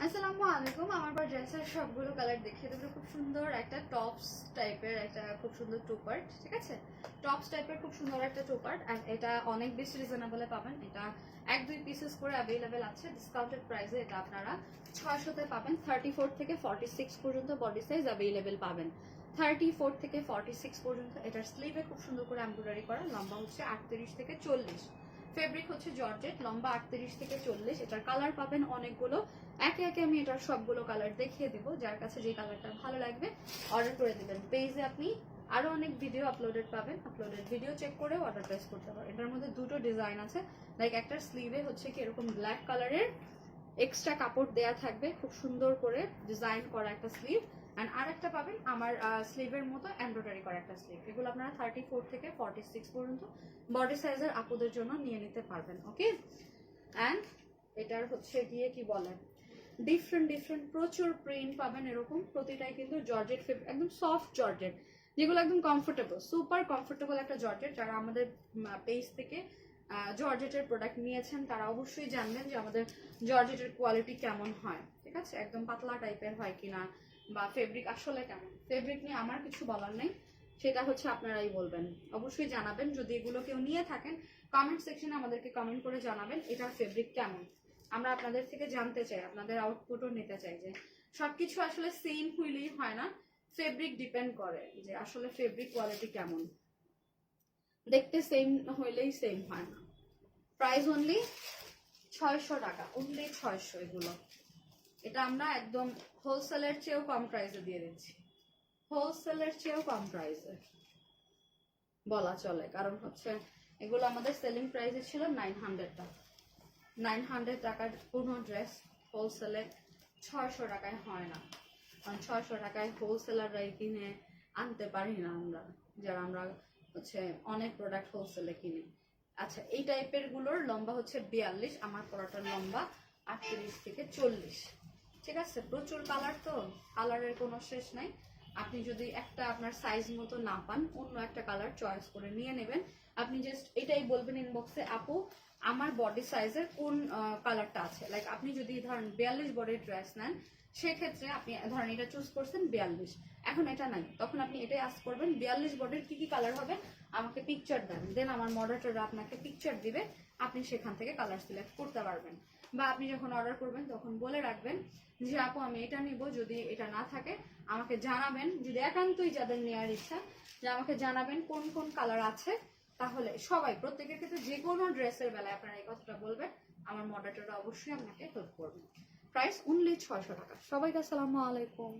আসসালামু আলাইকুম। আমার পর ড্রেসের সবগুলো কালার দেখিয়ে দেবো। খুব সুন্দর একটা টপস টাইপের একটা খুব সুন্দর টুপার্ট, ঠিক আছে? টপস টাইপের খুব সুন্দর একটা টুপার্ট, আর এটা অনেক বেশি রিজনেবলে পাবেন। এটা 1-2 পিসেস করে অ্যাভেলেবেল আছে ডিসকাউন্টেড প্রাইসে। এটা আপনারা 600-তে পাবেন। 34 থেকে 46 পর্যন্ত বডি সাইজ অ্যাভেলেবেল পাবেন। 34 থেকে 46 পর্যন্ত। এটার স্লিভে খুব সুন্দর করে এমব্রয়ডারি করা, লম্বা হচ্ছে 38 থেকে 40। ফেব্রিক হচ্ছে জর্জেট, লম্বা 38 থেকে 40। এটার কালার পাবেন অনেকগুলো। একে একে আমি এটার সবগুলো কালার দেখিয়ে দিব। যার কাছে যে কালারটা ভালো লাগবে অর্ডার করে দিবেন। পেজে আপনি আরো অনেক ভিডিও আপলোডেড পাবেন। আপলোডেড ভিডিও চেক করে অর্ডার প্লেস করতে পারেন। এটার মধ্যে দুটো ডিজাইন আছে। লাইক একটার স্লিভে হচ্ছে কি এরকম ব্ল্যাক কালারের এক্সট্রা কাপড় দেয়া থাকবে, খুব সুন্দর করে ডিজাইন করা একটা স্লিভ। অ্যান্ড আরেকটা পাবেন আমার স্লিভের মতো এমব্রয়ডারি করা একটা স্লিভ। এগুলো আপনারা 34 থেকে 46 পর্যন্ত বডি সাইজের আপুদের জন্য নিয়ে নিতে পারবেন। ওকে, অ্যান্ড এটার হচ্ছে গিয়ে কি বলে ডিফারেন্ট প্রচুর প্রিন্ট পাবেন। এরকম প্রতিটাই কিন্তু জর্জেট, একদম সফট জর্জেট, যেগুলো একদম কমফোর্টেবল, সুপার কমফোর্টেবল একটা জর্জেট। যারা আমাদের পেজ থেকে জর্জেটের প্রোডাক্ট নিয়েছেন তারা অবশ্যই জানবেন যে আমাদের জর্জেটের কোয়ালিটি কেমন হয়, ঠিক আছে? একদম পাতলা টাইপের হয় কিনা, বা ফেব্রিক আসলে কেমন। ফেব্রিক নিয়ে আমার কিছু বলার নেই, সেটা হচ্ছে আপনারাই বলবেন। অবশ্যই জানাবেন যদি এগুলো কেউ নিয়ে থাকেন, কমেন্ট সেকশনে আমাদেরকে কমেন্ট করে জানাবেন এটার ফেব্রিক কেমন। আমরা আপনাদের থেকে জানতে চাই, আপনাদের আউটপুটও নিতে চাই যে সবকিছু আসলে সেম হইলেই হয় না, ফেব্রিক ডিপেন্ড করে যে আসলে ফেব্রিক কোয়ালিটি কেমন। দেখতে সেম হইলেই সেম হয় না। প্রাইস অনলি 600 টাকা, অনলি 600 এগুলো। এটা আমরা একদম হোলসেলের চেয়েও কম প্রাইসে দিয়ে দিচ্ছি, হোলসেলের চেয়েও কম প্রাইসে বলা চলে। কারণ হচ্ছে এগুলো আমাদের সেলিং প্রাইসে ছিল 900 টাকা। 900 টাকার কোনো ড্রেস হোলসেলে 600 টাকায় হয় না। কারণ 600 টাকায় হোলসেলাররাই কিনে আনতে পারি না আমরা, যারা আমরা হচ্ছে অনেক প্রোডাক্ট হোলসেলে কিনি। আচ্ছা, এই টাইপের গুলোর লম্বা হচ্ছে 42, আমার পরাটার লম্বা 38 থেকে 40, ঠিক আছে? প্রচুর কালার, তো কালারের কোনো শেষ নাই। আপনি যদি একটা আপনার সাইজ মতো না পান, অন্য একটা কালার চয়েস করে নিয়ে নেবেন। আপনি জাস্ট এটাই বলবেন ইনবক্সে, আপু আমার বডি সাইজের কোন কালারটা আছে। লাইক আপনি যদি ধরেন 42 বডির ড্রেস নেন, সেক্ষেত্রে আপনি ধরেন এটা চুজ করছেন 42, এখন এটা নাই, তখন আপনি এটাই আস্ক করবেন 42 বডির কি কি কালার হবে আমাকে পিকচার দেন। দেন আমার মডারেটররা আপনাকে পিকচার দিবে, আপনি সেখান থেকে কালার সিলেক্ট করতে পারবেন। বা আপনি যখন অর্ডার করবেন তখন বলে রাখবেন যে আপু আমি এটা নিব, যদি এটা না থাকে আমাকে জানাবেন। যদি একান্তই যাদের নেওয়ার ইচ্ছা, যে আমাকে জানাবেন কোন কোন কালার আছে। তাহলে সবাই, প্রত্যেকের ক্ষেত্রে যে কোনো ড্রেসের বেলায় আপনারা এই কথাটা বলবেন, আমার মডারেটররা অবশ্যই আপনাকে হেল্প করবে। প্রাইস অনলি 600 টাকা। সবাইকে আসসালামু আলাইকুম।